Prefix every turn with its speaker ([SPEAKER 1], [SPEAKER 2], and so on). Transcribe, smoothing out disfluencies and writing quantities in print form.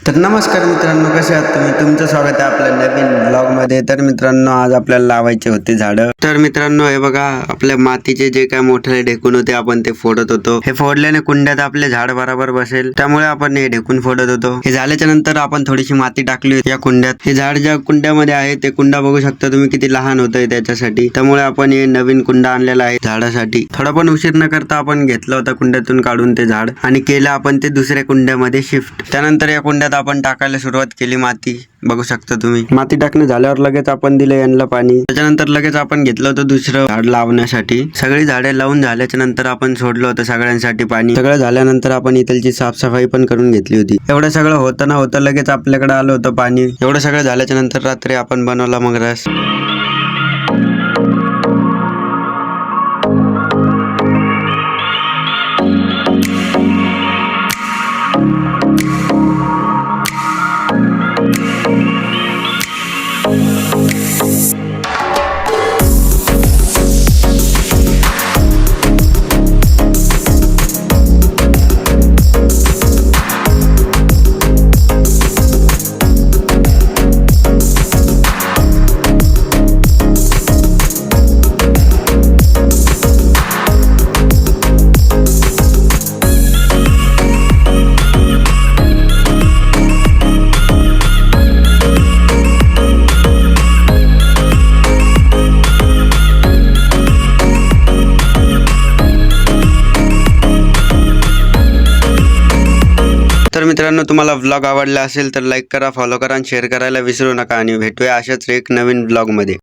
[SPEAKER 1] तर नमस्कार मित्रांनो, कसे आहात तुम्ही? तुमचं स्वागत आहे आपल्या नवीन ब्लॉगमध्ये. तर मित्रांनो, आज आपल्याला लावायचे होते झाडं. तर मित्रांनो, हे बघा, आपल्या मातीचे जे काय मोठे ढेकून होते आपण ते फोडत होतो. हे फोडल्याने कुंड्यात आपले झाड बरोबर बसेल, त्यामुळे आपण हे ढेकून फोडत होतो. हे झाल्याच्या नंतर आपण थोडीशी माती टाकली होती या कुंड्यात. हे झाड ज्या कुंड्यामध्ये आहे ते कुंडा बघू शकता तुम्ही किती लहान होतंय त्याच्यासाठी. त्यामुळे आपण हे नवीन कुंडा आणलेला आहे झाडासाठी. थोडा पण उशीर न करता आपण घेतलं होतं कुंड्यातून काढून ते झाड आणि केलं आपण ते दुसऱ्या कुंड्यामध्ये शिफ्ट. त्यानंतर या कुंड्यात आपण टाकायला सुरुवात केली माती. बघू शकता तुम्ही, माती टाकणे झाल्यावर लगेच आपण दिलं यांना पाणी. त्याच्यानंतर लगेच आपण घेतलं होतं दुसरं झाड लावण्यासाठी. सगळी झाडे लावून झाल्याच्या नंतर आपण सोडलं होतं सगळ्यांसाठी पाणी. सगळं झाल्यानंतर आपण इथलची साफसफाई पण करून घेतली होती. एवढं सगळं होतं ना होतं लगेच आपल्याकडे आलं होतं पाणी. एवढं सगळं झाल्याच्या नंतर रात्री आपण बनवला मग रस. तर मित्रांनो, तुम्हाला व्लॉग आवडला असेल तर लाईक करा, फॉलो करा आणि शेअर करायला विसरू नका. आणि भेटूया अशाच एक नवीन व्लॉग मध्ये.